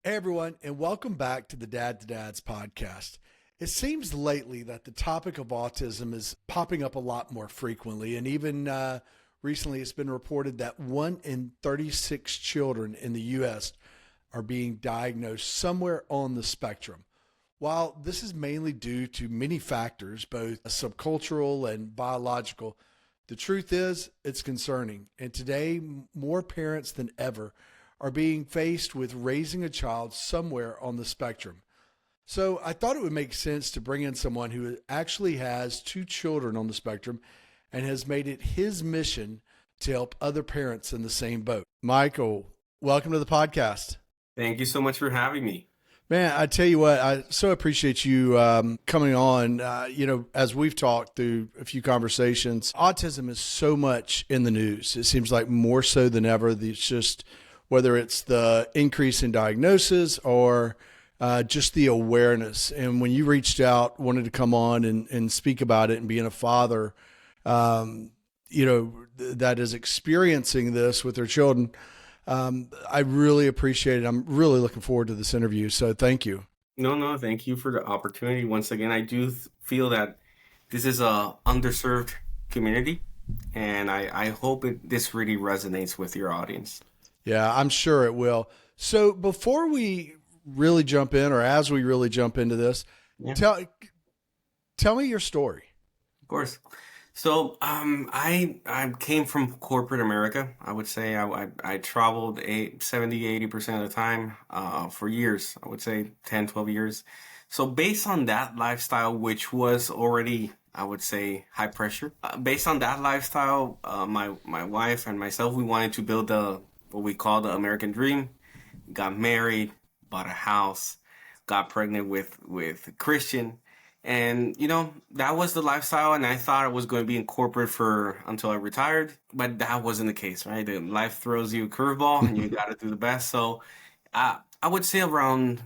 Hey everyone, and welcome back to the Dad to Dads podcast. It seems lately that the topic of autism is popping up a lot more frequently, and even recently it's been reported that 1 in 36 children in the U.S. are being diagnosed somewhere on the spectrum. While this is mainly due to many factors, both subcultural and biological, the truth is it's concerning. And today, more parents than ever are being faced with raising a child somewhere on the spectrum. So I thought it would make sense to bring in someone who actually has two children on the spectrum and has made it his mission to help other parents in the same boat. Michael, welcome to the podcast. Thank you so much for having me. Man, I tell you what, I so appreciate you coming on. As we've talked through a few conversations, autism is so much in the news. It seems like more so than ever. It's just whether it's the increase in diagnosis or just the awareness. And when you reached out, wanted to come on and speak about it and being a father, that is experiencing this with their children, I really appreciate it. I'm really looking forward to this interview. So thank you. No, thank you for the opportunity. Once again, I do feel that this is a underserved community, and I hope this really resonates with your audience. Yeah, I'm sure it will. So before we really jump in, or as we really jump into this, Yeah, tell me your story. of course. So, I came from corporate America. I would say I traveled 70-80% of the time for years. I would say 10, 12 years. So based on that lifestyle, which was already, I would say, high pressure, based on that lifestyle, my wife and myself, we wanted to build what we call the American dream. Got married, bought a house, got pregnant with a Christian, and that was the lifestyle. And I thought I was going to be in corporate for until I retired, but that wasn't the case, right? Life throws you a curveball, and you got to do the best. So I would say around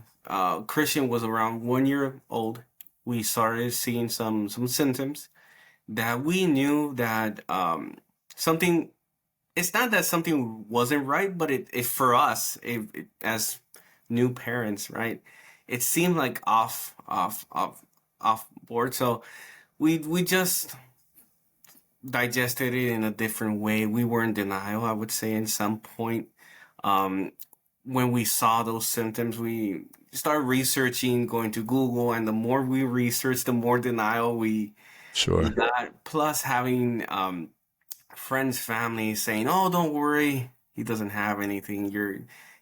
Christian was around 1 year old. We started seeing some symptoms that we knew that something. It's not that something wasn't right, but it for us, as new parents, right? It seemed like off board. So we just digested it in a different way. We were in denial, I would say, in some point. Um, when we saw those symptoms, we started researching, going to Google, and the more we researched, the more denial we Sure. got. Plus, having friends, family saying, "Oh, don't worry, he doesn't have anything.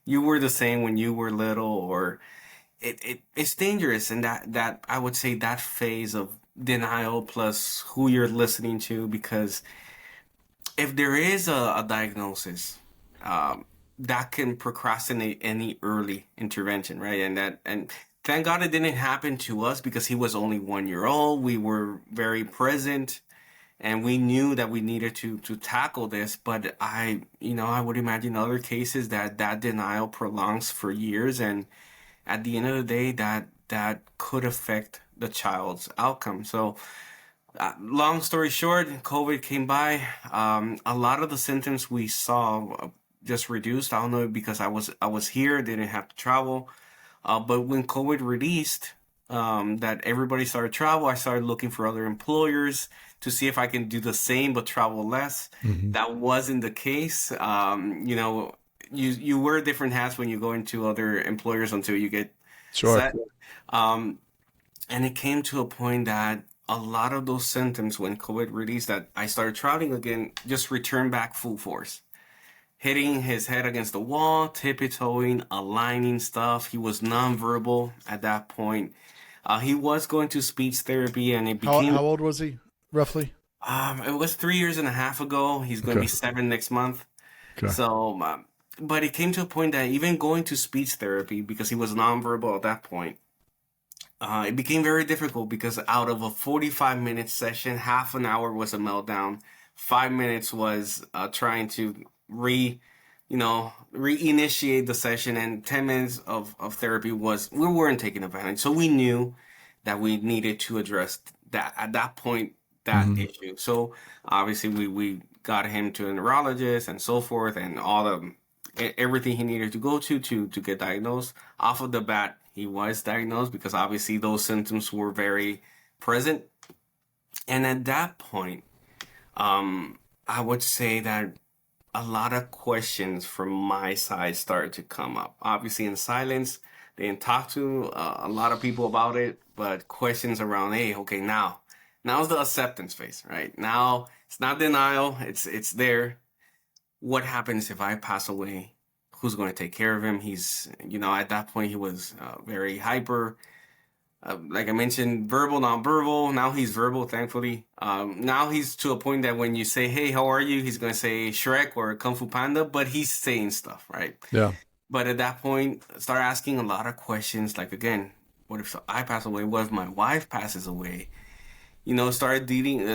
You were the same when you were little," or it's dangerous. And that I would say that phase of denial plus who you're listening to, because if there is a diagnosis, that can procrastinate any early intervention, right? And thank God it didn't happen to us because he was only 1 year old. We were very present, and we knew that we needed to tackle this. But I would imagine other cases that denial prolongs for years, and at the end of the day, that could affect the child's outcome. So, long story short, COVID came by. A lot of the symptoms we saw just reduced. I don't know, because I was here, didn't have to travel. But when COVID released, that everybody started travel, I started looking for other employers to see if I can do the same but travel less. Hmm. That wasn't the case. You wear different hats when you go into other employers until you get Sure. set. Um, and it came to a point that a lot of those symptoms when COVID released, that I started traveling again, just returned back full force. Hitting his head against the wall, tiptoeing, aligning stuff. He was nonverbal at that point. He was going to speech therapy, and it became How old was he roughly? it was 3 years and a half ago. He's going to Okay. be seven next month. Okay. So, but it came to a point that even going to speech therapy, because he was nonverbal at that point, it became very difficult, because out of a 45-minute session, half an hour was a meltdown. 5 minutes was trying to reinitiate the session, and 10 minutes of therapy was, we weren't taking advantage. So we knew that we needed to address that at that point, that Hmm. issue. So obviously we got him to a neurologist and so forth, and all the everything he needed to go to get diagnosed. Off of the bat, he was diagnosed because obviously those symptoms were very present. And at that point, I would say that a lot of questions from my side started to come up. Obviously, in silence, they didn't talk to a lot of people about it, but questions around, hey, okay, now's the acceptance phase, right? Now it's not denial; it's there. What happens if I pass away? Who's going to take care of him? He's, at that point he was very hyper. Like I mentioned, verbal, non-verbal. Now he's verbal, thankfully. Now he's to a point that when you say, "Hey, how are you?" he's gonna say Shrek or Kung Fu Panda, but he's saying stuff, right? Yeah. But at that point, start asking a lot of questions. Like again, what if I pass away? What if my wife passes away? Started dealing.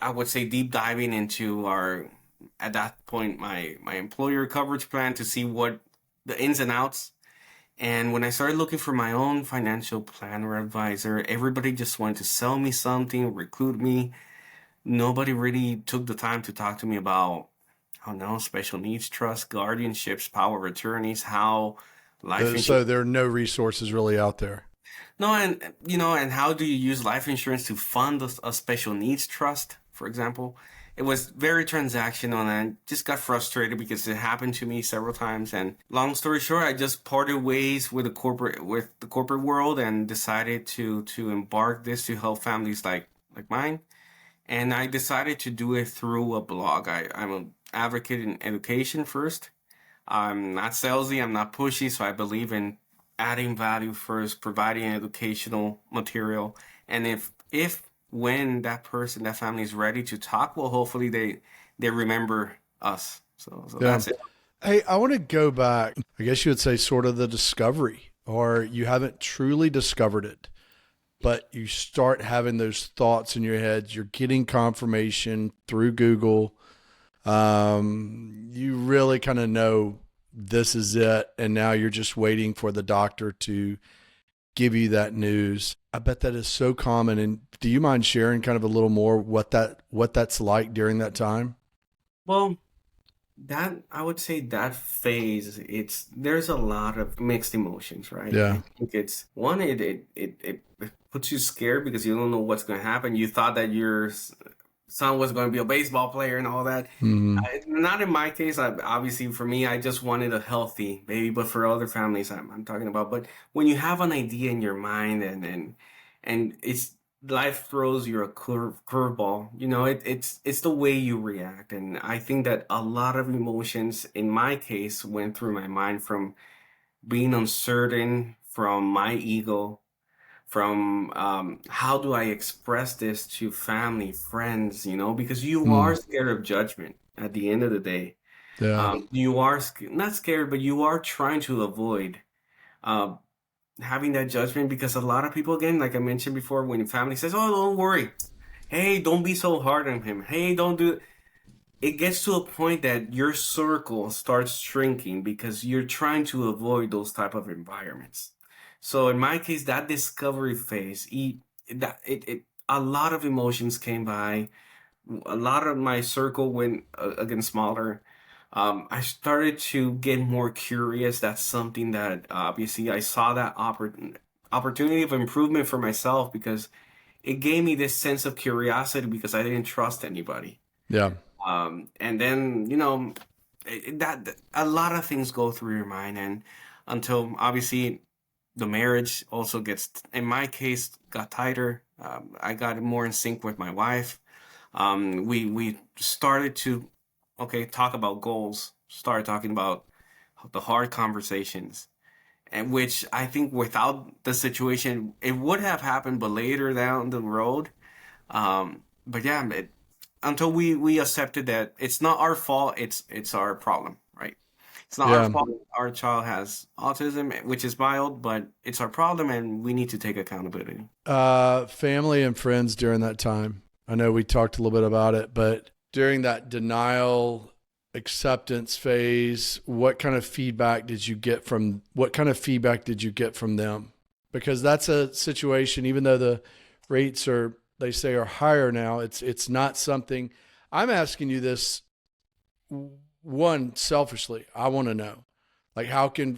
I would say, deep diving into at that point, my employer coverage plan to see what the ins and outs. And when I started looking for my own financial planner advisor, everybody just wanted to sell me something, recruit me. Nobody really took the time to talk to me about, I don't know, special needs trust, guardianships, power of attorneys, how life So insurance. there are no resources really out there. No, and how do you use life insurance to fund a special needs trust, for example? It was very transactional, and I just got frustrated because it happened to me several times. And long story short, I just parted ways with the corporate world and decided to embark this to help families like mine. And I decided to do it through a blog. I'm an advocate in education first. I'm not salesy, I'm not pushy, so I believe in adding value first, providing educational material. And if when that family is ready to talk, well, hopefully they remember us. So Yeah. that's it. Hey, I want to go back. I guess you would say sort of the discovery, or you haven't truly discovered it, but you start having those thoughts in your head. You're getting confirmation through Google. You really kind of know this is it. And now you're just waiting for the doctor to give you that news. I bet that is so common. And do you mind sharing kind of a little more what that's like during that time? Well, that I would say that phase, there's a lot of mixed emotions, right? Yeah. I think it's one, it puts you scared because you don't know what's going to happen. You thought that your son was going to be a baseball player and all that. Mm-hmm. Not in my case. Obviously, for me, I just wanted a healthy baby, but for other families, I'm talking about. But when you have an idea in your mind and it's life throws you a curveball, it's the way you react. And I think that a lot of emotions, in my case, went through my mind from being uncertain, from my ego, from how do I express this to family, friends, because you are Mm. scared of judgment at the end of the day. Yeah. You are not scared, but you are trying to avoid uh, having that judgment because a lot of people, again, like I mentioned before, when family says, "Oh, don't worry. Hey, don't be so hard on him. Hey, don't do," it gets to a point that your circle starts shrinking because you're trying to avoid those type of environments. So in my case, that discovery phase, a lot of emotions came by. A lot of my circle went again smaller. I started to get more curious. That's something that obviously I saw that opportunity of improvement for myself because it gave me this sense of curiosity because I didn't trust anybody. Yeah. And then, that a lot of things go through your mind, and until obviously the marriage also gets, in my case, got tighter. I got more in sync with my wife. We started to, okay, talk about goals, started talking about the hard conversations, and which I think without the situation, it would have happened, but later down the road. But yeah, until we accepted that it's not our fault, it's our problem, right? It's not our Yeah. fault. Our child has autism, which is mild, but it's our problem, and we need to take accountability. Family and friends during that time. I know we talked a little bit about it, but during that denial acceptance phase, what kind of feedback did you get from them? Because that's a situation, even though the rates they say are higher now, it's not something. I'm asking you this. one, selfishly, I want to know, like, how can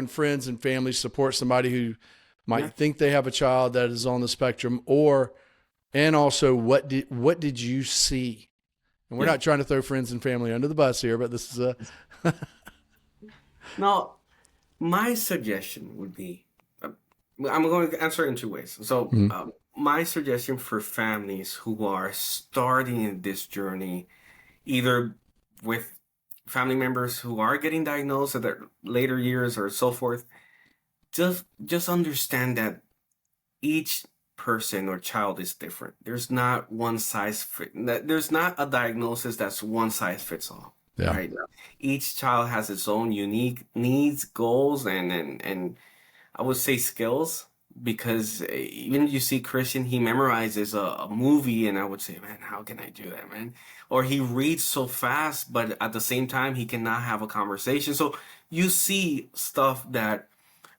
friends and family support somebody who Yeah. might think they have a child that is on the spectrum, and also what did you see? And we're Yeah. not trying to throw friends and family under the bus here, but this is a Now, my suggestion would be, I'm going to answer in two ways. So, Mhm. my suggestion for families who are starting this journey, either with family members who are getting diagnosed at their later years or so forth, just understand that each person or child is different. There's not one size fit. There's not a diagnosis that's one size fits all. Yeah. Right. Each child has its own unique needs, goals, and I would say skills. Because even you see Christian, he memorizes a movie, and I would say, man, how can I do that, man? Or he reads so fast, but at the same time, he cannot have a conversation. So you see stuff that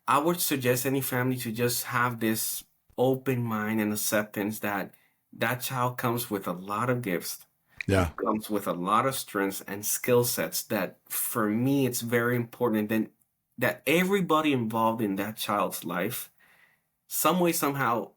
I would suggest any family to just have this open mind and acceptance that that child comes with a lot of gifts, Yeah. comes with a lot of strengths and skill sets that for me it's very important that everybody involved in that child's life some way somehow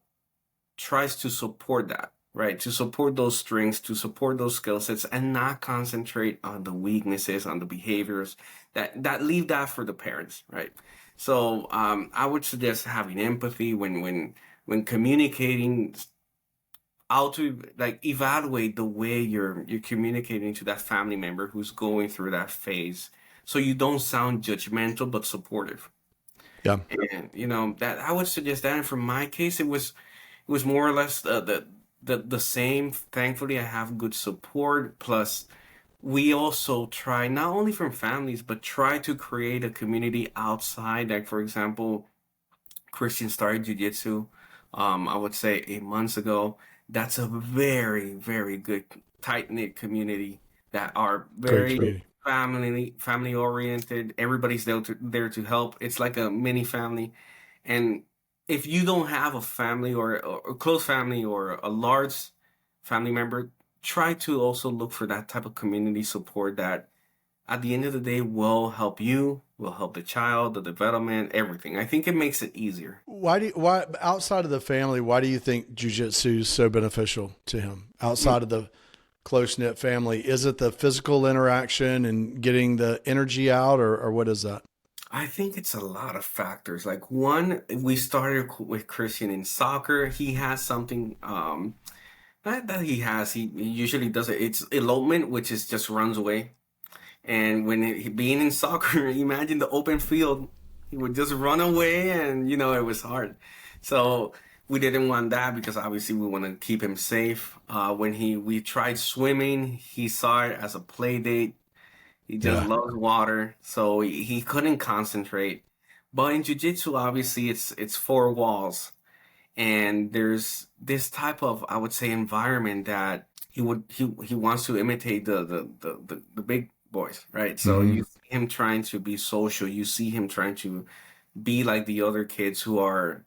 tries to support that, right? To support those strengths, to support those skill sets, and not concentrate on the weaknesses, on the behaviors that leave that for the parents, right? So I would suggest having empathy when communicating, how to like evaluate the way you're communicating to that family member who's going through that phase, so you don't sound judgmental but supportive. Yeah. And that I would suggest that. And for my case, it was more or less the same. Thankfully, I have good support. Plus, we also try not only from families, but try to create a community outside. Like for example, Christian started jujitsu. I would say 8 months ago. That's a very very good tight knit community that are Great very community. family oriented. Everybody's there to help. It's like a mini family. And if you don't have a family or a close family or a large family member, try to also look for that type of community support that at the end of the day will help you, will help the child, the development, everything. I think it makes it easier. Why outside of the family, why do you think jujitsu is so beneficial to him? Mm, Outside of the close knit family, is it the physical interaction and getting the energy out, or what is that? I think it's a lot of factors. Like one, we started with Christian in soccer. He has something that he has. He usually does it. It's elopement, which is just runs away. And when being in soccer, imagine the open field, he would just run away, and it was hard. So we didn't want that because obviously we want to keep him safe. When we tried swimming, he saw it as a play date. He just Yeah. loves water, so he couldn't concentrate. But in jiu-jitsu, obviously, it's four walls, and there's this type of, I would say, environment that he wants to imitate the big boys, right? So Hmm. you see him trying to be social, you see him trying to be like the other kids who are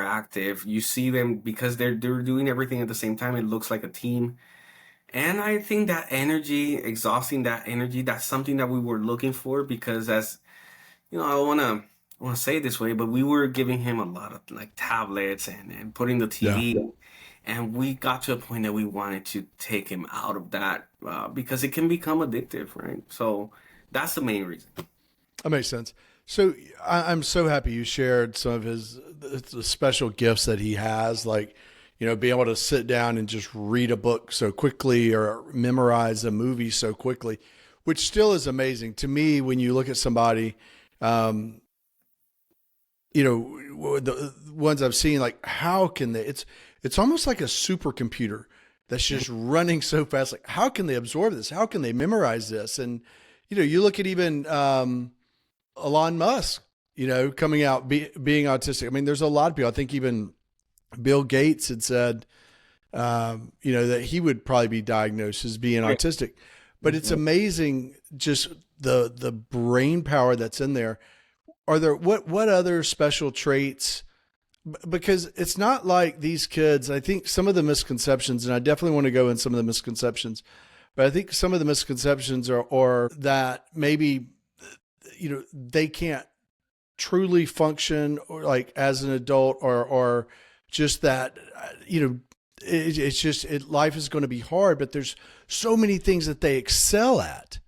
active. You see them because they're doing everything at the same time. It looks like a team. And I think that energy, exhausting that energy, that's something that we were looking for because as I want to say it this way, but we were giving him a lot of like tablets and putting the Yeah. TV, and we got to a point that we wanted to take him out of that because it can become addictive, right? So that's the main reason. That makes sense. So I'm so happy you shared some of the special gifts that he has, like, being able to sit down and just read a book so quickly or memorize a movie so quickly, which still is amazing to me when you look at somebody, um, the ones I've seen, like, how can they, it's almost like a supercomputer that's just running so fast. Like, how can they absorb this? How can they memorize this? And, you look at even, Elon Musk, coming out, being autistic. I mean, there's a lot of people. I think even Bill Gates had said, that he would probably be diagnosed as being Yeah. autistic. But it's Mhm. amazing just the brain power that's in there. Are there what other special traits? Because it's not like these kids. I think some of the misconceptions, and I definitely want to go in some of the misconceptions, But I think some of the misconceptions are that maybe, they can't truly function or like as an adult, or just that, it's just, life is going to be hard, but there's so many things that they excel at.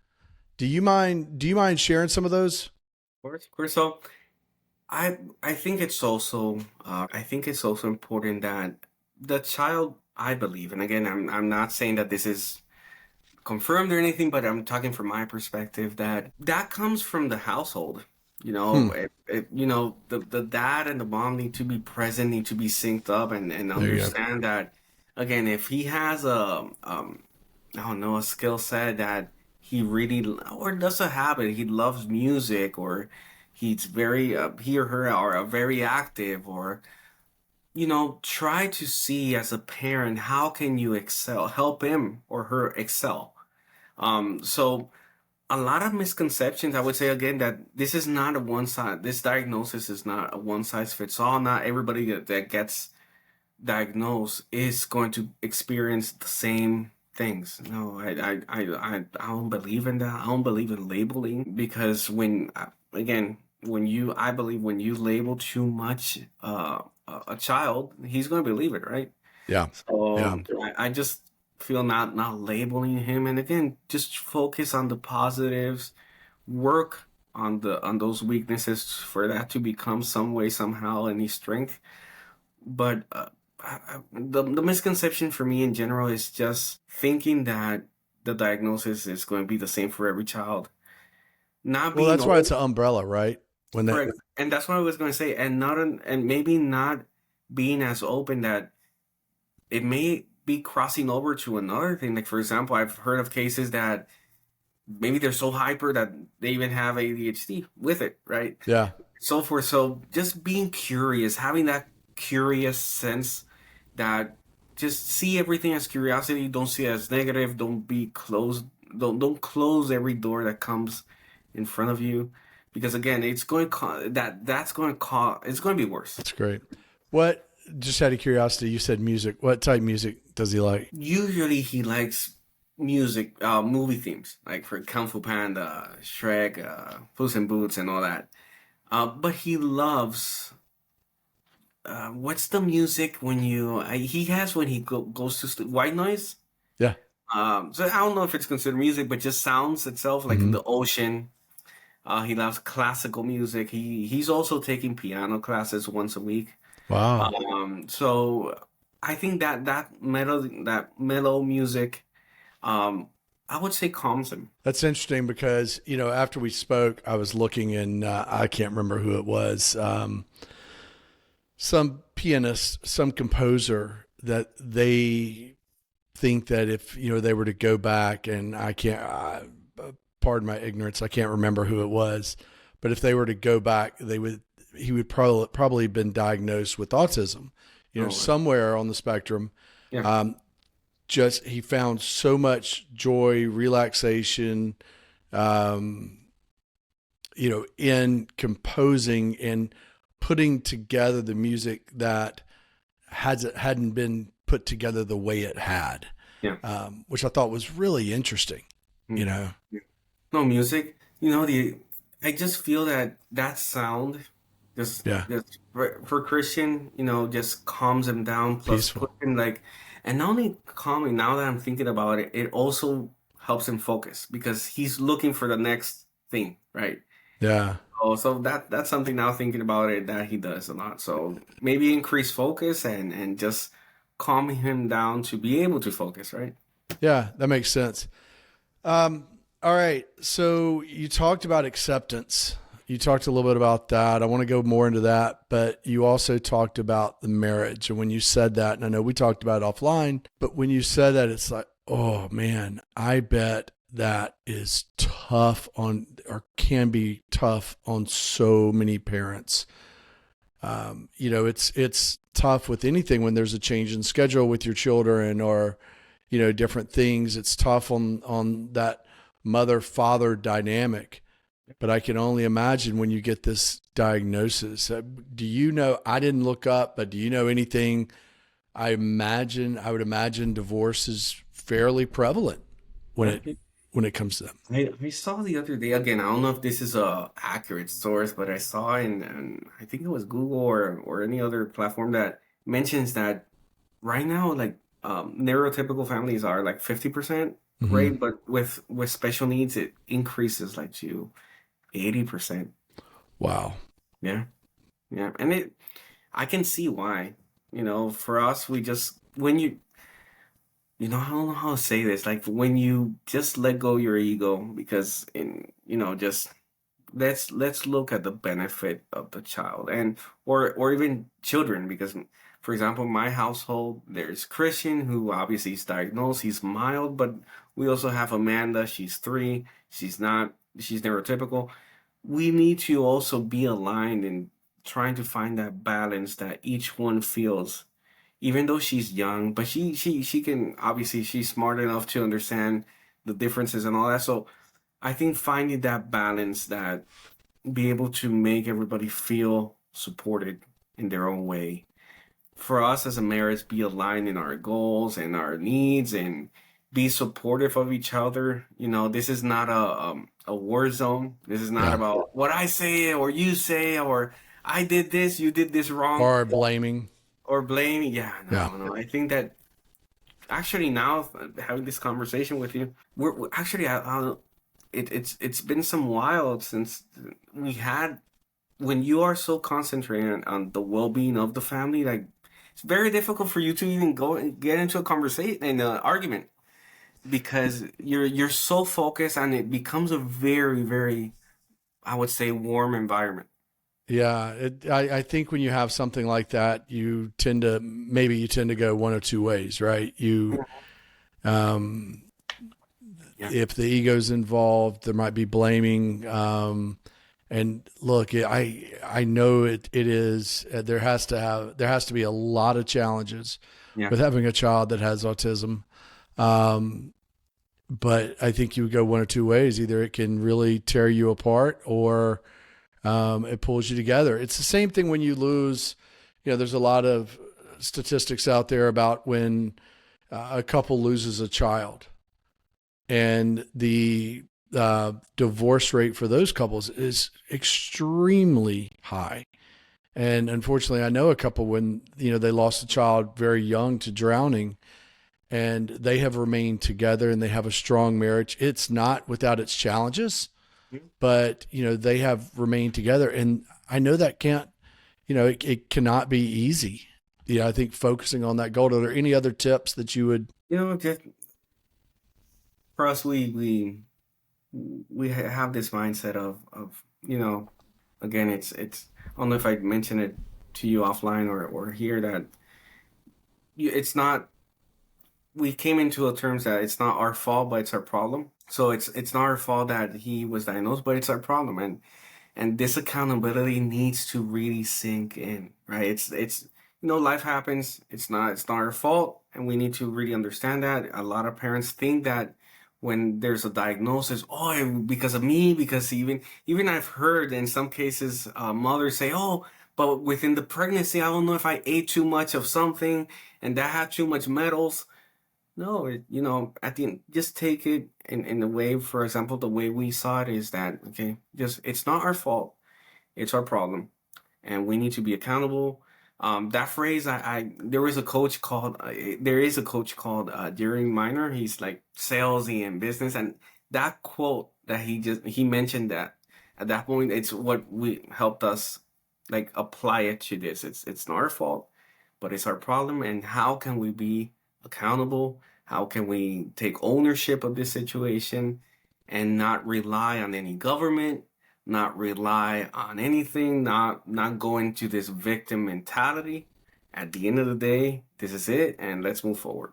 Do you mind sharing some of those? Of course. So I think it's also important that the child, I believe, and again, I'm not saying that this is confirmed or anything, but I'm talking from my perspective that comes from the household. Hmm. The dad and the mom need to be present, need to be synced up, and There you go. understand that again, if he has I don't know, a skill set that he really or does a habit, he loves music, or he's very he or her are very active, or try to see as a parent how can you excel, help him or her excel. So a lot of misconceptions, I would say again that this is not a one size. This diagnosis is not a one size fits all. Not everybody that gets diagnosed is going to experience the same things. No, I don't believe in that. I don't believe in labeling, because I believe when you label too much a child, he's going to believe it, right? Yeah. Yeah. So I just feel not labeling him, and again, just focus on the positives, work on those weaknesses for that to become some way, somehow, any strength. But the misconception for me in general is just thinking that the diagnosis is going to be the same for every child. Not Well, being that's why old, it's an umbrella, right? When that, correct, and that's what I was going to say, and and maybe not being as open that it may be crossing over to another thing. Like for example, I've heard of cases that maybe they're so hyper that they even have ADHD with it, right? yeah. So forth. So just being curious, having that curious sense that just see everything as curiosity. Don't see it as negative. Don't be closed. Don't close every door that comes in front of you, because again, it's going to that's going to cause it's going to be worse. That's great. What, just out of curiosity, you said music. What type of music does he like? Usually he likes music, movie themes, like for Kung Fu Panda, Shrek, Puss in Boots, and all that. But he loves what's the music when he has when he goes to white noise. Yeah. So I don't know if it's considered music, but just sounds itself, like Hmm. the ocean. He loves classical music. He's also taking piano classes once a week. Wow. So I think that mellow music, I would say calms him. That's interesting because, after we spoke, I was looking and I can't remember who it was. Some pianist, some composer that they think that if, they were to go back, and I can't, pardon my ignorance, I can't remember who it was, but if they were to go back, he would probably been diagnosed with autism, Oh, somewhere on the spectrum. yeah. Um, just, he found so much joy, relaxation, um, in composing and putting together the music that hadn't been put together the way it had, Yeah. which I thought was really interesting. You Mm. know, Yeah. No music. I just feel that sound yeah, just for Christian, just calms him down. Plus, peaceful. put him like, and not only calming. Now that I'm thinking about it, it also helps him focus because he's looking for the next thing, right? Yeah, Oh, so that's something now thinking about it that he does a lot. So maybe increase focus and just calming him down to be able to focus, right? yeah, that makes sense. Um, all right, so you talked about acceptance. You talked a little bit about that. I want to go more into that, but you also talked about the marriage. And when you said that, and I know we talked about it offline, but when you said that, it's like, oh man, I bet that is tough on, or can be tough on so many parents. It's tough with anything when there's a change in schedule with your children, or, different things. It's tough on that mother father dynamic. But I can only imagine when you get this diagnosis. I didn't look up, but do you know anything? I would imagine divorce is fairly prevalent. when Yeah. it when it comes to them. I saw the other day again. I don't know if this is a accurate source, but I saw in I think it was Google or any other platform that mentions that right now, like neurotypical families are like 50% Hmm. rate, but with special needs, it increases like to 80%. Wow. Yeah, yeah, and I can see why. For us, we just when I don't know how to say this, like when you just let go your ego, because just let's look at the benefit of the child and or even children, because for example my household there's Christian who obviously is diagnosed, he's mild, but we also have Amanda, she's 3, she's neurotypical. We need to also be aligned in trying to find that balance that each one feels, even though she's young, but she can, obviously she's smart enough to understand the differences and all that. So I think finding that balance, that be able to make everybody feel supported in their own way. For us as a marriage, be aligned in our goals and our needs and be supportive of each other. This is not a war zone. This is not Yeah. about what I say or you say or I did this, you did this wrong, Or blaming. or blaming. Yeah, Yeah. no. I think that actually now having this conversation with you, we're actually it's been some while since we had, when you are so concentrated on the well-being of the family, like it's very difficult for you to even go and get into a conversation and an argument, because you're so focused and it becomes a very, very, I would say, warm environment. Yeah. I think when you have something like that, you tend to go one of two ways, right? Um, Yeah, if the ego's involved, there might be blaming. And look, I know it is. There has to be a lot of challenges yeah, with having a child that has autism. Um, but I think you would go one or two ways. Either it can really tear you apart, or it pulls you together. It's the same thing when you lose. There's a lot of statistics out there about when a couple loses a child, and the divorce rate for those couples is extremely high. And unfortunately, I know a couple when they lost a child very young to drowning, and they have remained together and they have a strong marriage. It's not without its challenges, but they have remained together, and I know that can't, it cannot be easy. I think focusing on that goal. Are there any other tips that you would? just for us, we have this mindset of again, it's I don't know if I mentioned it to you offline or here, that it's not, we came into a terms that it's not our fault, but it's our problem. So it's not our fault that he was diagnosed, but it's our problem, and this accountability needs to really sink in, right? It's life happens. It's not our fault, and we need to really understand that. A lot of parents think that when there's a diagnosis, oh, because of me, because even I've heard in some cases mothers say, oh, but within the pregnancy, I don't know if I ate too much of something and that had too much metals. No, at the end, just take it in the way, for example, the way we saw it is that, okay, just it's not our fault, it's our problem, and we need to be accountable. That phrase, there is a coach called Jerry Minor. He's like salesy in business, and that quote that he mentioned that at that point, it's what we helped us like apply it to this. It's not our fault, but it's our problem, and how can we be accountable? How can we take ownership of this situation and not rely on any government, not rely on anything, not go into this victim mentality? At the end of the day, this is it, and let's move forward.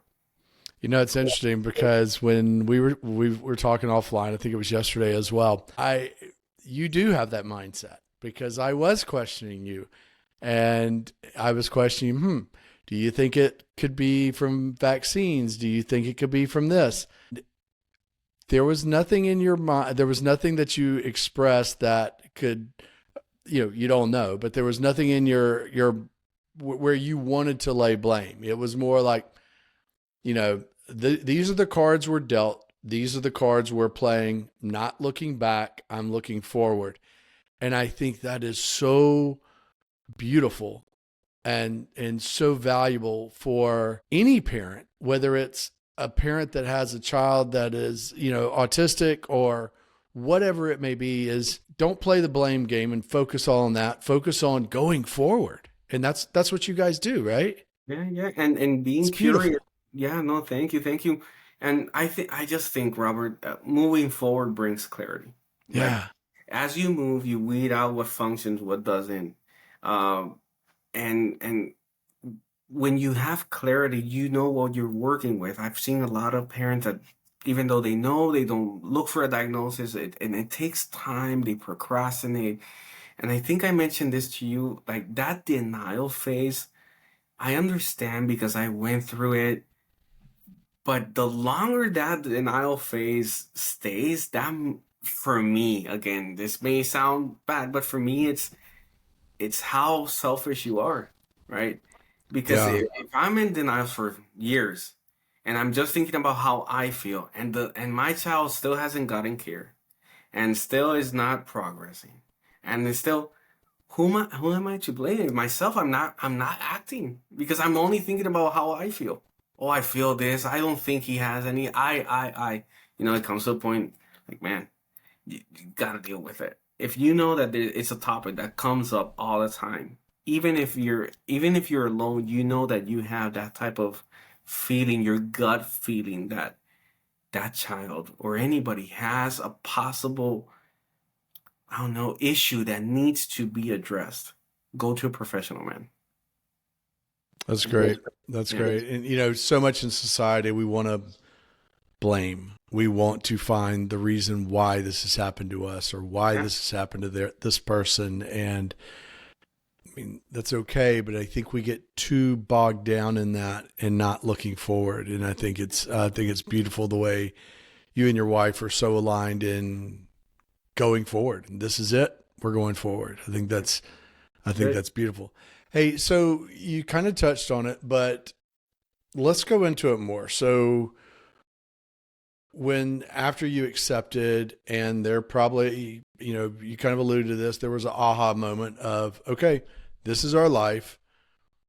It's interesting because when we were talking offline, I think it was yesterday as well. You do have that mindset, because I was questioning you, and I was questioning, do you think it could be from vaccines? Do you think it could be from this? There was nothing in your mind. There was nothing that you expressed that could, you don't know, but there was nothing in your where you wanted to lay blame. It was more like, these are the cards we're dealt. These are the cards we're playing, not looking back. I'm looking forward. And I think that is so beautiful and so valuable for any parent, whether it's a parent that has a child that is, autistic or whatever it may be, is don't play the blame game and focus on that. Focus on going forward. And that's what you guys do, right? Yeah, yeah, and It's being curious. beautiful. Yeah, no, thank you, thank you. And I just think, Robert, moving forward brings clarity. Like Yeah. as you move, you weed out what functions, what doesn't. Um, and when you have clarity, you know what you're working with. I've seen a lot of parents that even though they know, they don't look for a diagnosis, and it takes time, they procrastinate. And I think I mentioned this to you, like that denial phase. I understand because I went through it, but the longer that denial phase stays, for me, again, this may sound bad, but for me, it's how selfish you are, right? Because Yeah. if I'm in denial for years and I'm just thinking about how I feel, and my child still hasn't gotten care and still is not progressing, and is still, who am I to blame? Myself. I'm not acting because I'm only thinking about how I feel. Oh, I feel this. I don't think he has any. I. It comes to a point like, man, you gotta deal with it. If you know that it's a topic that comes up all the time, even if you're alone, you know that you have that type of feeling, your gut feeling that that child or anybody has a possible, I don't know, issue that needs to be addressed. Go to a professional, man. That's great. That's Yeah. great. And so much in society we want to blame. We want to find the reason why this has happened to us or why Yeah. this has happened to this person. And I mean, that's okay, but I think we get too bogged down in that and not looking forward. And I think it's beautiful the way you and your wife are so aligned in going forward. And this is it. We're going forward. I think Good. that's beautiful. Hey, so you kind of touched on it, but let's go into it more. So when after you accepted, and there probably, you kind of alluded to this, there was an aha moment of, okay, this is our life.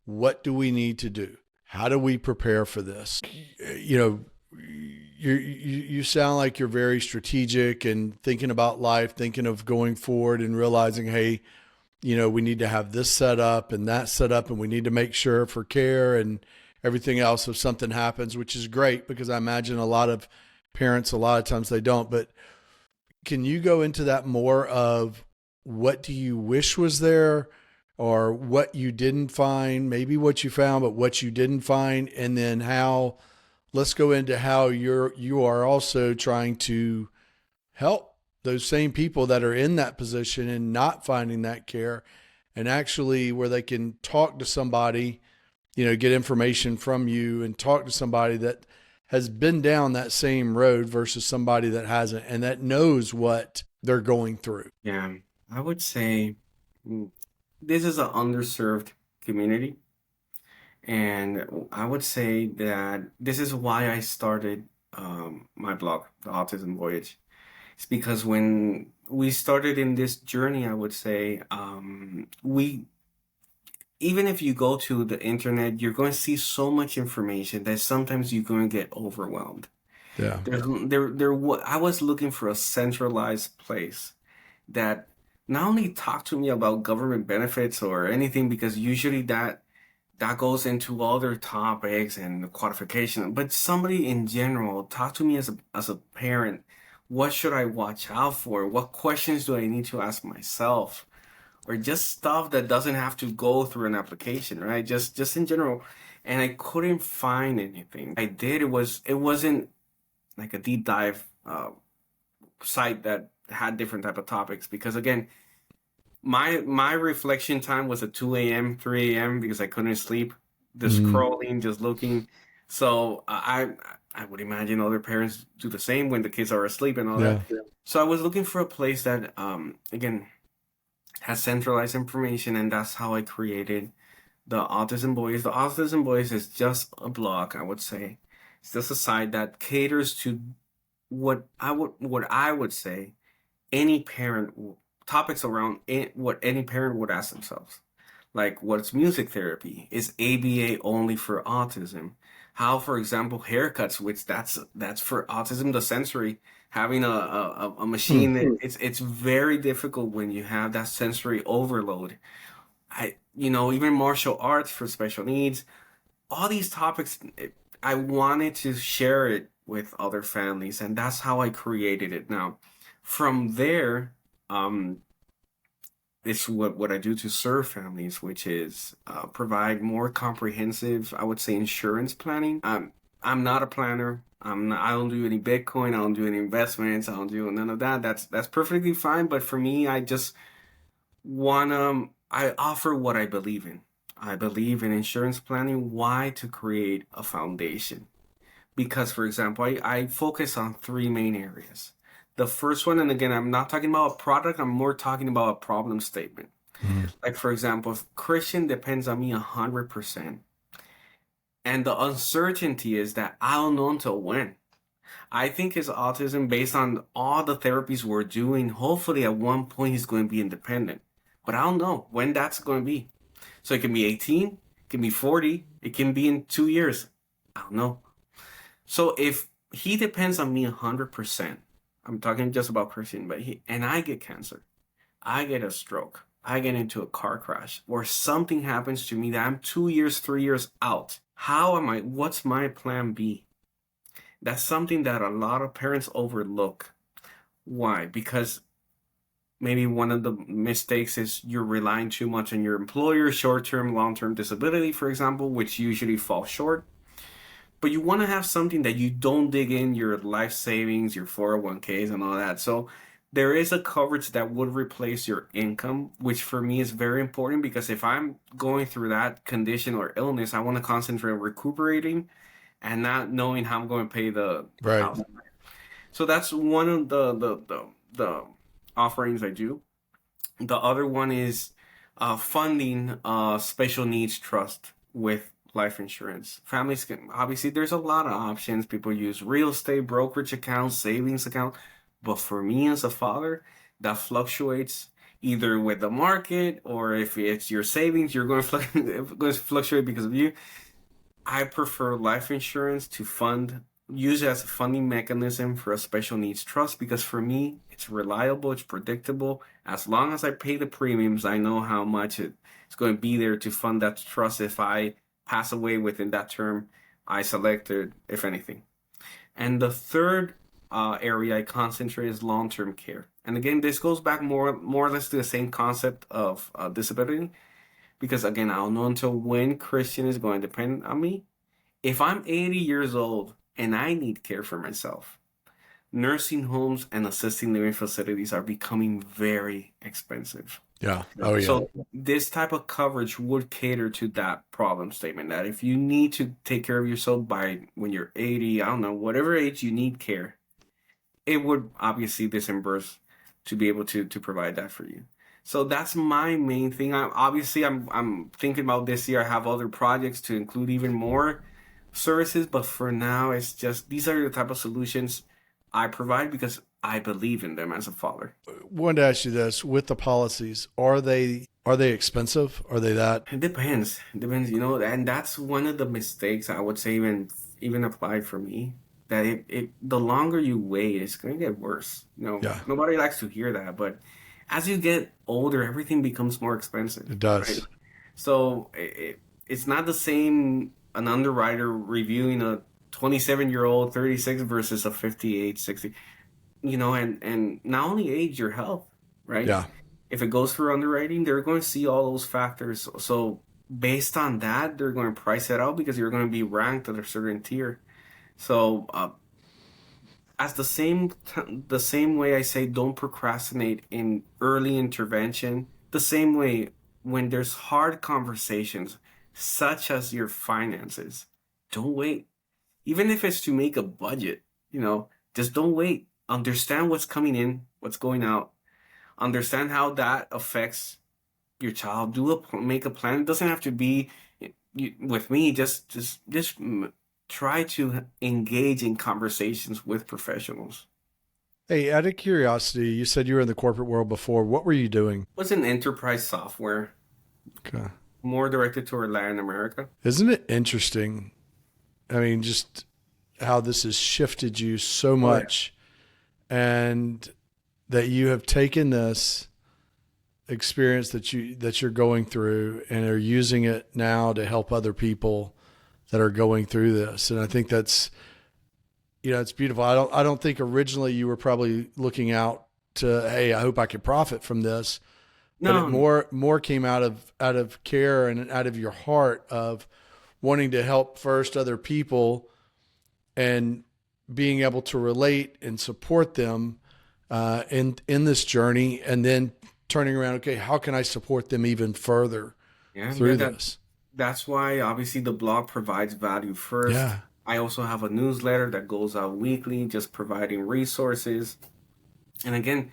What do we need to do? How do we prepare for this? You know, you sound like you're very strategic and thinking about life, thinking of going forward and realizing, hey, we need to have this set up and that set up, and we need to make sure for care and everything else if something happens, which is great because I imagine a lot of parents, a lot of times they don't. But can you go into that more of what do you wish was there or what you didn't find, maybe what you found, but what you didn't find, and then how, let's go into how you are also trying to help those same people that are in that position and not finding that care, and actually where they can talk to somebody, get information from you and talk to somebody that has been down that same road versus somebody that hasn't and that knows what they're going through. Yeah. I would say, mm, this is an underserved community. And I would say that this is why I started my blog, the Autism Voyage. It's because when we started in this journey, I would say, even if you go to the internet, you're going to see so much information that sometimes you're going to get overwhelmed. Yeah. I was looking for a centralized place that not only talk to me about government benefits or anything, because usually that goes into other topics and qualification, but somebody in general talk to me as a parent. What should I watch out for? What questions do I need to ask myself? Or just stuff that doesn't have to go through an application, right? Just in general. And I couldn't find anything. I did. It wasn't like a deep dive site that had different type of topics, because again, my reflection time was at 2 a.m., 3 a.m. because I couldn't sleep, just Mm, scrolling, just looking. So I would imagine other parents do the same when the kids are asleep and all yeah. that. Yeah. So I was looking for a place that again has centralized information, and that's how I created the Autism Boys. The Autism Boys is just a blog, I would say. It's just a site that caters to what I would say, any parent topics around what any parent would ask themselves, like what's music therapy, is ABA only for autism, how, for example, haircuts, which that's for autism, the sensory, having a Hmm. machine, it's very difficult when you have that sensory overload. Even martial arts for special needs, all these topics, I wanted to share it with other families, and that's how I created it. Now, from there, um, it's what I do to serve families, which is provide more comprehensive, I would say, insurance planning. I'm not a planner. I don't do any Bitcoin. I don't do any investments. I don't do none of that. That's perfectly fine. But for me, I just I offer what I believe in. I believe in insurance planning. Why? To create a foundation. Because, for example, I focus on three main areas. The first one, and again, I'm not talking about a product, I'm more talking about a problem statement. Hmm. Like, for example, if Christian depends on me 100%, and the uncertainty is that I don't know until when. I think his autism, based on all the therapies we're doing, hopefully at one point he's going to be independent. But I don't know when that's going to be. So it can be 18, it can be 40, it can be in 2 years. I don't know. So if he depends on me 100%, I'm talking just about Christian, but and I get cancer, I get a stroke, I get into a car crash, or something happens to me that I'm 2 years, 3 years out. What's my plan B? That's something that a lot of parents overlook. Why? Because maybe one of the mistakes is you're relying too much on your employer, short-term, long-term disability, for example, which usually falls short. But you want to have something that you don't dig in your life savings, your 401ks, and all that. So there is a coverage that would replace your income, which for me is very important because if I'm going through that condition or illness, I want to concentrate on recuperating and not knowing how I'm going to pay the Right. house. So that's one of the offerings I do. The other one is funding special needs trust with life insurance. Families can, obviously, there's a lot of options. People use real estate, brokerage accounts, savings account. But for me as a father, that fluctuates either with the market, or if it's your savings, you're going to fluctuate because of you. I prefer life insurance to use it as a funding mechanism for a special needs trust because for me, it's reliable, it's predictable. As long as I pay the premiums, I know how much it's going to be there to fund that trust if I pass away within that term I selected, if anything. And the third area I concentrate is long-term care. And again, this goes back more or less to the same concept of disability because again, I don't know until when Christian is going to depend on me. If I'm 80 years old and I need care for myself, nursing homes and assisted living facilities are becoming very expensive. Yeah. Oh, yeah. So this type of coverage would cater to that problem statement that if you need to take care of yourself by when you're 80, I don't know, whatever age you need care, it would obviously disburse to be able to provide that for you. So that's my main thing. I'm thinking about this year. I have other projects to include even more services, but for now, it's just these are the type of solutions I provide because I believe in them as a father. Wanted to ask you this: with the policies, are they expensive? Are they that? It depends. It depends, and that's one of the mistakes I would say even applied for me. That the longer you wait, it's going to get worse. Yeah, Nobody likes to hear that, but as you get older, everything becomes more expensive, it right? does. So it's not the same an underwriter reviewing a 27-year-old 36 versus a 58, 60, and not only age, your health, right? Yeah. If it goes for underwriting, they're going to see all those factors. So based on that, they're going to price it out because you're going to be ranked at a certain tier. So as the same way I say don't procrastinate in early intervention, the same way when there's hard conversations such as your finances, don't wait. Even if it's to make a budget, just don't wait. Understand what's coming in, what's going out. Understand how that affects your child. Make a plan. It doesn't have to be with me. Just try to engage in conversations with professionals. Hey, out of curiosity, you said you were in the corporate world before. What were you doing? It was an enterprise software, Okay. more directed toward Latin America. Isn't it interesting? I mean, just how this has shifted you so Oh yeah. much, and that you have taken this experience that you're going through and are using it now to help other people that are going through this. And I think that's, it's beautiful. I don't think originally you were probably looking out to, hey, I hope I could profit from this, but it No, more came out of care and out of your heart of wanting to help first other people and being able to relate and support them in this journey, and then turning around, okay, how can I support them even further yeah, yeah. through this? That's why obviously the blog provides value first. Yeah, I also have a newsletter that goes out weekly, just providing resources. And again,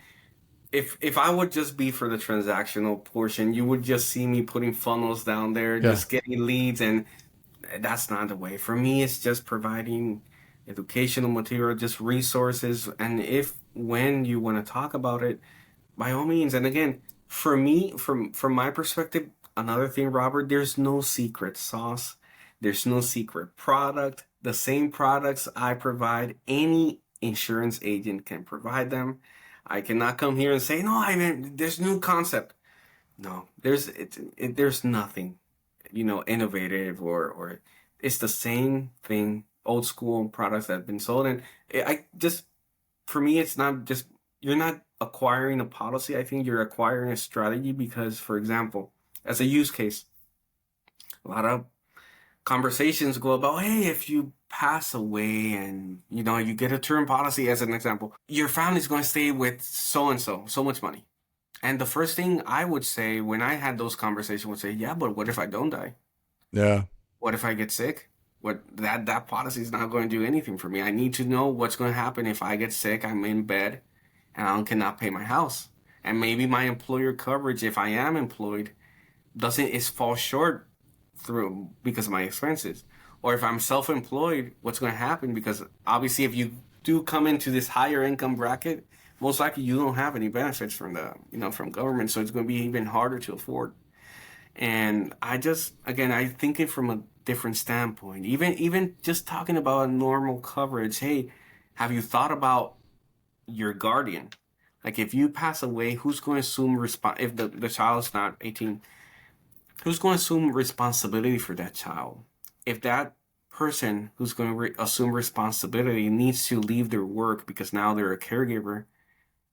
if I would just be for the transactional portion, you would just see me putting funnels down there, yeah, just getting leads, and that's not the way. For me, it's just providing educational material, just resources, and if when you want to talk about it, by all means. And again, for me, from my perspective, another thing, Robert, there's no secret sauce. There's no secret product. The same products I provide, any insurance agent can provide them. I cannot come here and say, no, I mean, there's new concept. No, there's nothing, innovative or it's the same thing, old school products that have been sold. And I just, for me, it's not just, you're not acquiring a policy. I think you're acquiring a strategy because, for example, as a use case, a lot of conversations go about, hey, if you pass away and, you get a term policy as an example, your family's going to stay with so and so, so much money. And the first thing I would say when I had those conversations would say, yeah, but what if I don't die? yeah. What if I get sick? What that policy is not going to do anything for me. I need to know what's going to happen if I get sick, I'm in bed, and I cannot pay my house. And maybe my employer coverage, if I am employed, doesn't is fall short through because of my expenses. Or if I'm self-employed, what's going to happen? Because obviously, if you do come into this higher income bracket, most likely you don't have any benefits from from government, so it's going to be even harder to afford. And I just, again, I think it from a different standpoint. Even just talking about a normal coverage. Hey, have you thought about your guardian? Like if you pass away, who's going to assume if the child's not 18, who's going to assume responsibility for that child? If that person who's going to assume responsibility needs to leave their work because now they're a caregiver,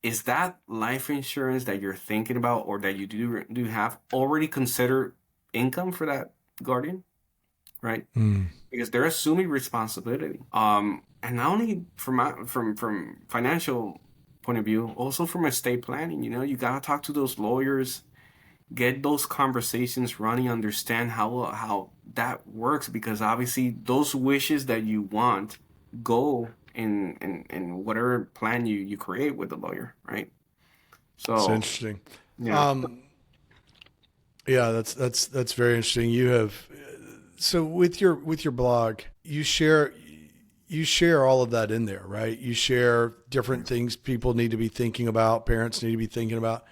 is that life insurance that you're thinking about or that you do have already considered income for that guardian, right? Mm. Because they're assuming responsibility. And not only from financial point of view, also from estate planning. You gotta talk to those lawyers, get those conversations running, understand how that works, because obviously those wishes that you want go in whatever plan you create with the lawyer, right? It's So interesting. yeah, Um, yeah, that's very interesting. You have, so with your blog, you share all of that in there, right? You share different things people need to be thinking about, parents need to be thinking about,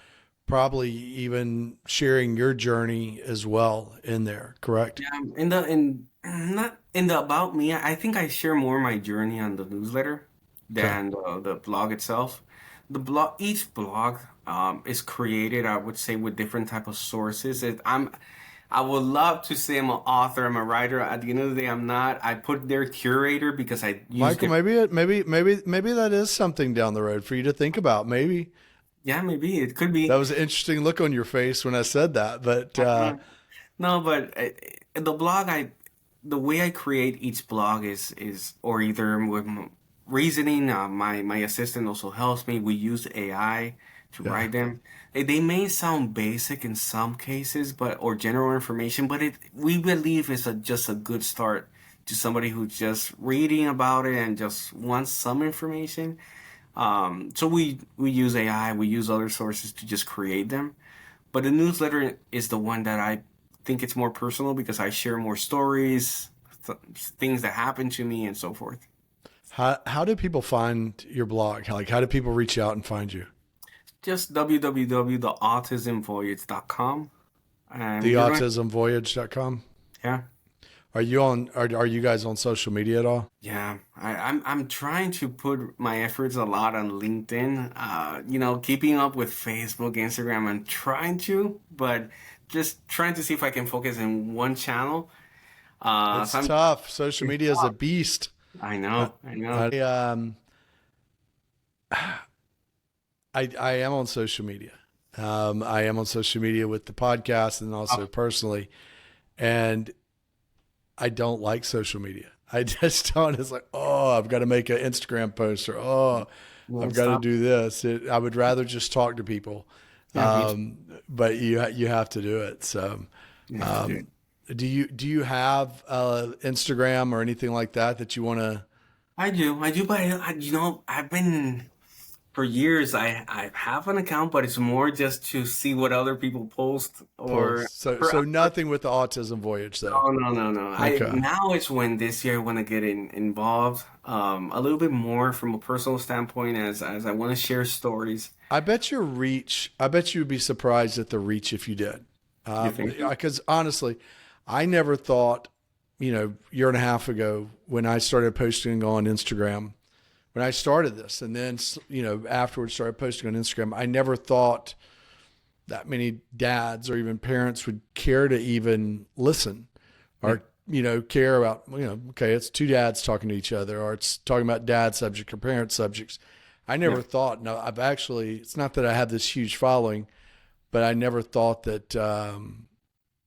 probably even sharing your journey as well in there, correct? yeah. In not in the about me, I think I share more my journey on the newsletter Okay. than the blog itself. Each blog is created, I would say, with different type of sources. I would love to say I'm an author, I'm a writer. At the end of the day, I'm not. I put their curator because I use Michael, different. maybe that is something down the road for you to think about. Maybe Yeah, maybe it could that be. was an interesting look on your face when I said that, but No, but the blog, the way I create each blog is or either with reasoning. My assistant also helps me. We use AI to yeah, write them. They may sound basic in some cases, but or general information, but we believe it's just a good start to somebody who's just reading about it and just wants some information. So we use AI, we use other sources to just create them. But the newsletter is the one that I think it's more personal because I share more stories, things that happen to me and so forth. How do people find your blog? How do people reach out and find you? Just www.theautismvoyage.com, and you're going. TheAutismVoyage.com. Yeah. Are you guys on social media at all? Yeah, I'm trying to put my efforts a lot on LinkedIn. Keeping up with Facebook, Instagram. I'm trying to, but just trying to see if I can focus in one channel. It's So I'm. tough. Social It's media is a tough. beast. I I, know, I know. I I am on social media. I am on social media with the podcast and also Oh, personally. And I don't like social media. I just don't. It's like, oh, I've got to make an Instagram post or, oh, no, I've got to stop. do this. I would rather just talk to people. Yeah, me too. But you have to do it. So, You have to do it. um, do you have Instagram or anything like that you want to I do, but I've been for years. I have an account, but it's more just to see what other people post or post? So for. so nothing with the Autism Voyage though. No, no, no, no. I Okay. now it's when this year I want to get involved a little bit more from a personal standpoint as I want to share stories. I bet you would be surprised at the reach if you did. You think? Because honestly, I never thought, year and a half ago when I started posting on Instagram, when I started this, and then, afterwards started posting on Instagram, I never thought that many dads or even parents would care to even listen Yeah, or, care about, okay, it's two dads talking to each other or it's talking about dad subject or parent subjects. I yeah, never thought, no, it's not that I have this huge following, but I never thought that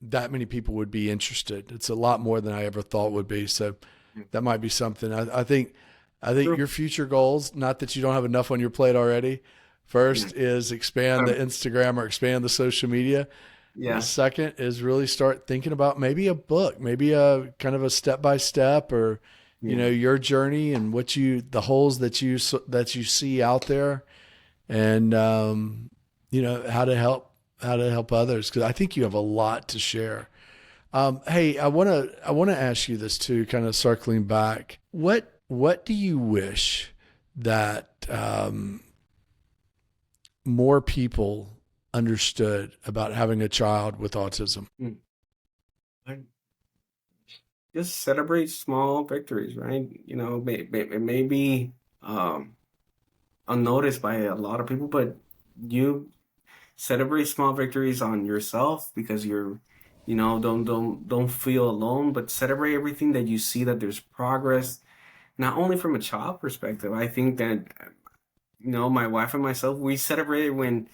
that many people would be interested. It's a lot more than I ever thought would be. So yeah. that might be something. I think True. your future goals, not that you don't have enough on your plate already. Yeah. First is expand the Um, Instagram or expand the social media. The yeah. second is really start thinking about maybe a book, maybe a kind of a step by step or Yeah. your journey and the holes that you see out there and how to help others because I think you have a lot to share. Hey, I want to ask you this too, kind of circling back. What do you wish that more people understood about having a child with autism? Mm. Like, just celebrate small victories, right? It may be um, unnoticed by a lot of people, but you celebrate small victories on yourself because don't feel alone, but celebrate everything that you see that there's progress, not only from a child perspective. I think that my wife and myself, we celebrated when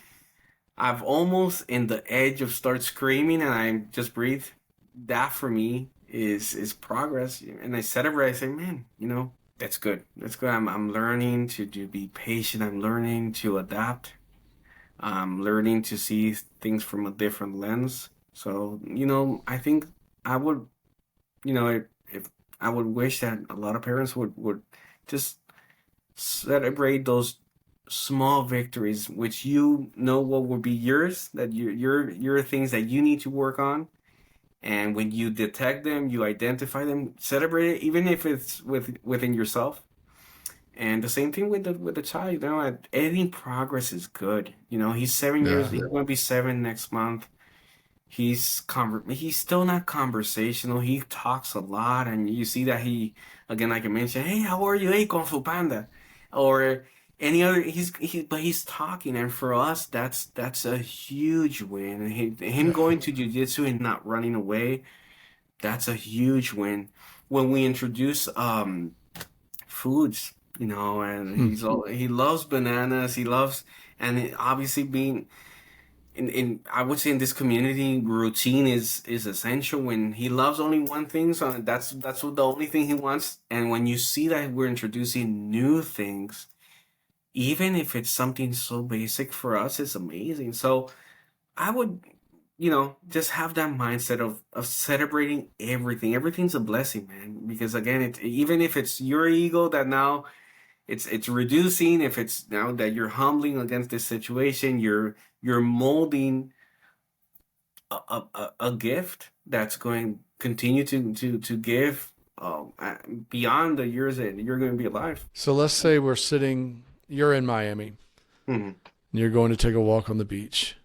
I've almost in the edge of start screaming and I just breathe. That for me is progress. And I celebrate. I say, man, that's good. That's good. I'm learning to be patient. I'm learning to adapt. I'm learning to see things from a different lens. So, I think I would, if I would wish that a lot of parents would just celebrate those small victories, which what would be yours, that your things that you need to work on. And when you detect them, you identify them, celebrate it, even if it's within yourself. And the same thing with the child. Any progress is good. He's 7 years. Yeah. He's going to be 7 next month. He's still not conversational. He talks a lot, and you see that he, again, like I mentioned, hey, how are you? Hey, Kung Fu Panda, or any other. But he's talking, and for us, that's a huge win. Him going to jujitsu and not running away, that's a huge win. When we introduce foods, and Hmm. he loves bananas. He loves, and obviously being in I would say in this community, routine is essential. When he loves only one thing, so that's what the only thing he wants. And when you see that we're introducing new things, even if it's something so basic for us, it's amazing. So I would, just have that mindset of celebrating everything. Everything's a blessing, man. Because again, even if it's your ego that now it's reducing, if it's now that you're humbling against this situation, you're molding a gift that's going continue to give. beyond the years that you're going to be alive. So let's say you're in Miami, Hmm. and you're going to take a walk on the beach,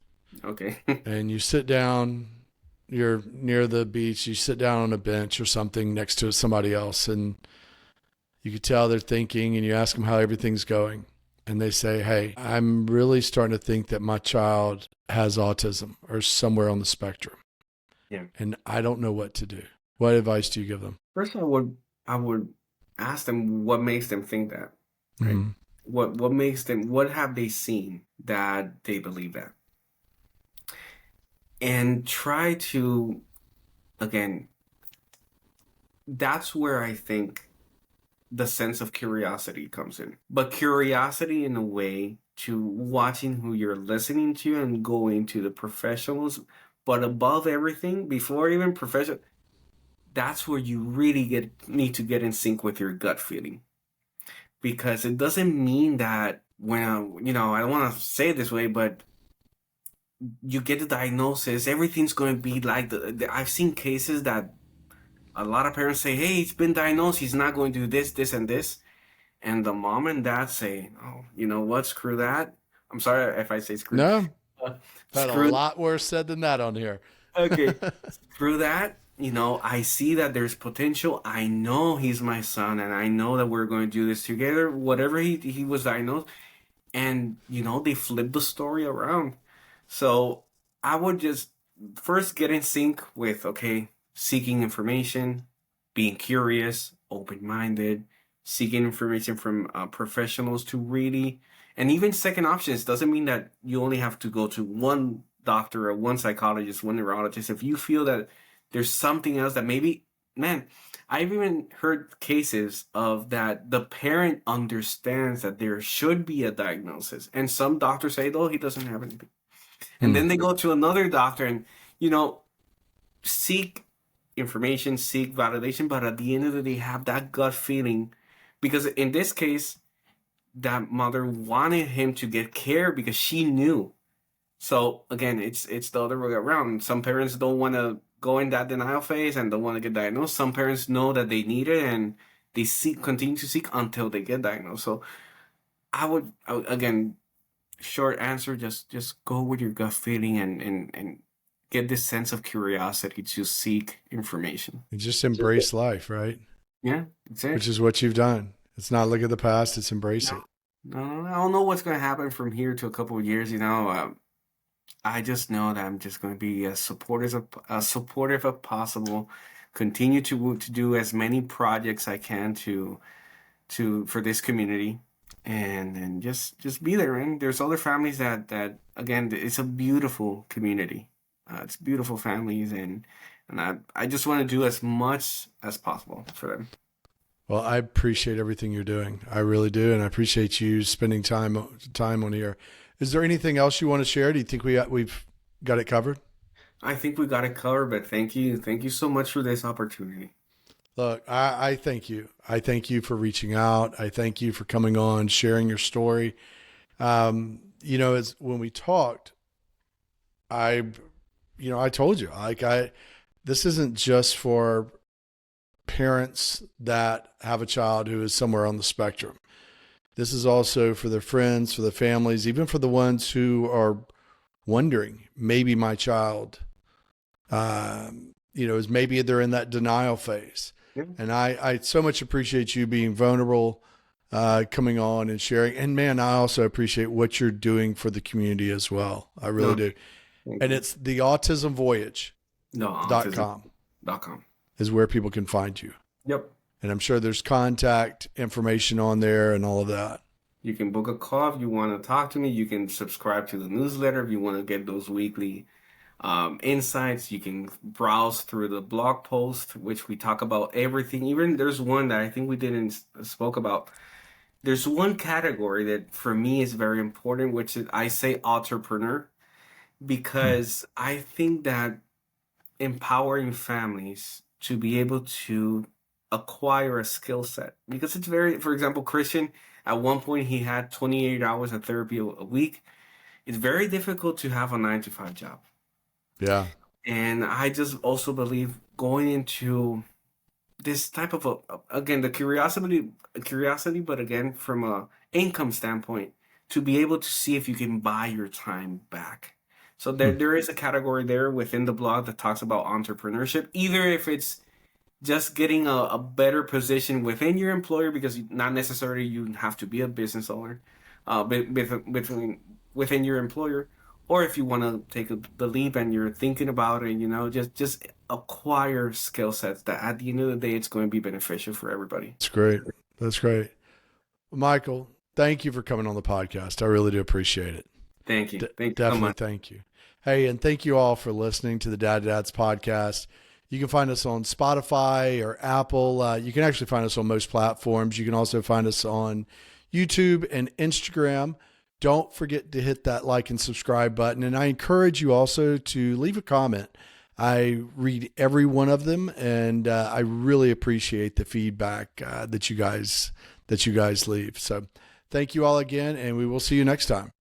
Okay. and you sit down, you're near the beach, you sit down on a bench or something next to somebody else, and you can tell they're thinking, and you ask them how everything's going. And they say, hey, I'm really starting to think that my child has autism or somewhere on the spectrum, Yeah. and I don't know what to do. What advice do you give them? First, I would ask them what makes them think that, right? Mm-hmm. What makes them? What have they seen that they believe that? And try to, again, that's where I think the sense of curiosity comes in. But curiosity in a way to watching who you're listening to and going to the professionals. But above everything, before even professional, that's where you really need to get in sync with your gut feeling. Because it doesn't mean that when, I don't want to say it this way, but you get the diagnosis, everything's going to be like I've seen cases that a lot of parents say, hey, he's been diagnosed, he's not going to do this, this, and this. And the mom and dad say, oh, you know what? Screw that. I'm sorry if I say screw. No, Uh, had a screw. lot worse said than that on here. Okay. Screw that. I see that there's potential. I know he's my son, and I know that we're going to do this together. Whatever he was diagnosed, and they flip the story around. So I would just first get in sync with, okay, seeking information, being curious, open-minded, seeking information from professionals to really, and even second options doesn't mean that you only have to go to one doctor or one psychologist, one neurologist. If you feel that there's something else that maybe, man, I've even heard cases of that the parent understands that there should be a diagnosis, and some doctors say, "Oh, he doesn't have anything," and Hmm. then they go to another doctor and you know seek information, seek validation, but at the end of the day, have that gut feeling, because in this case, that mother wanted him to get care because she knew. So again, it's the other way around. Some parents don't want to go in that denial phase and don't want to get diagnosed. Some parents know that they need it and they continue to seek until they get diagnosed. So again, short answer, just go with your gut feeling and get this sense of curiosity to seek information. And just embrace life, right? Yeah, that's it. Which is what you've done. It's not look at the past, it's embrace No, it. no, I don't know what's going to happen from here to a couple of years. I just know that I'm just going to be as supportive as possible. Continue to do as many projects I can for this community, and just be there. And there's other families that again, it's a beautiful community. It's beautiful families, and I just want to do as much as possible for them. Well, I appreciate everything you're doing. I really do, and I appreciate you spending time on here. Is there anything else you want to share? Do you think we've got it covered? I think we got it covered, but thank you so much for this opportunity. Look, I thank you. I thank you for reaching out. I thank you for coming on, sharing your story. As when we talked, I told you, this isn't just for parents that have a child who is somewhere on the spectrum. This is also for their friends, for the families, even for the ones who are wondering, maybe my child, is maybe they're in that denial phase. Yeah. And I so much appreciate you being vulnerable, coming on and sharing. And man, I also appreciate what you're doing for the community as well. I really No, do. thank And you. it's the Autism Voyage No, .com autism.com. is where people can find you. Yep. And I'm sure there's contact information on there and all of that. You can book a call if you want to talk to me. You can subscribe to the newsletter if you want to get those weekly insights. You can browse through the blog post, which we talk about everything. Even there's one that I think we didn't spoke about. There's one category that for me is very important, which is I say entrepreneur, because I think that empowering families to be able to acquire a skill set, because it's very, for example, Christian, at one point he had 28 hours of therapy a week. It's very difficult to have a 9 to 5 job. Yeah. And I just also believe going into this type of again, the curiosity, but again, from a income standpoint, to be able to see if you can buy your time back. So there is a category there within the blog that talks about entrepreneurship, either if it's just getting a better position within your employer, because not necessarily you have to be a business owner, within your employer, or if you want to take the leap and you're thinking about it, just acquire skill sets that at the end of the day it's going to be beneficial for everybody. That's great. That's great. Michael, thank you for coming on the podcast. I really do appreciate it. Thank you. Thank you Definitely. so much. Thank you. Hey, and thank you all for listening to the Dad Dads podcast. You can find us on Spotify or Apple. You can actually find us on most platforms. You can also find us on YouTube and Instagram. Don't forget to hit that like and subscribe button. And I encourage you also to leave a comment. I read every one of them, and I really appreciate the feedback that you guys leave. So thank you all again, and we will see you next time.